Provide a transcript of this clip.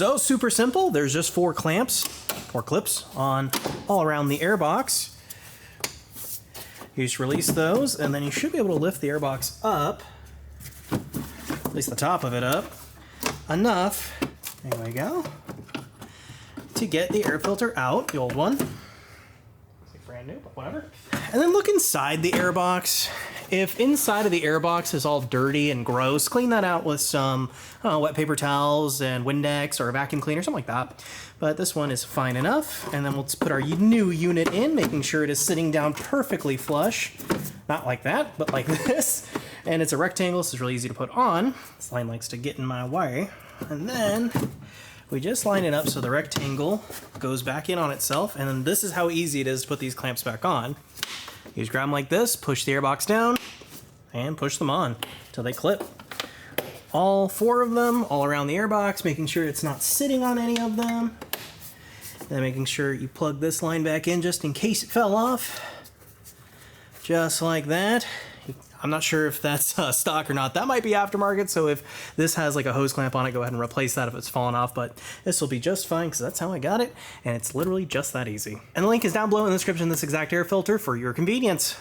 So super simple. There's just 4 clamps or clips on all around the air box. You just release those, and then you should be able to lift the air box up, at least the top of it up, enough, there we go, to get the air filter out, the old one. It's brand new, but whatever. And then look inside the air box. If inside of the air box is all dirty and gross, clean that out with some wet paper towels and Windex or a vacuum cleaner, something like that. But this one is fine enough. And then we'll just put our new unit in, making sure it is sitting down perfectly flush. Not like that, but like this. And it's a rectangle, so it's really easy to put on. This line likes to get in my way. And then we just line it up so the rectangle goes back in on itself. And then this is how easy it is to put these clamps back on. You just grab them like this, push the airbox down, and push them on until they clip. All 4 of them, all around the airbox, making sure it's not sitting on any of them. Then making sure you plug this line back in just in case it fell off. Just like that. I'm not sure if that's stock or not. That might be aftermarket, so if this has like a hose clamp on it, go ahead and replace that if it's fallen off, but this will be just fine because that's how I got it, and it's literally just that easy. And the link is down below in the description of this exact air filter for your convenience.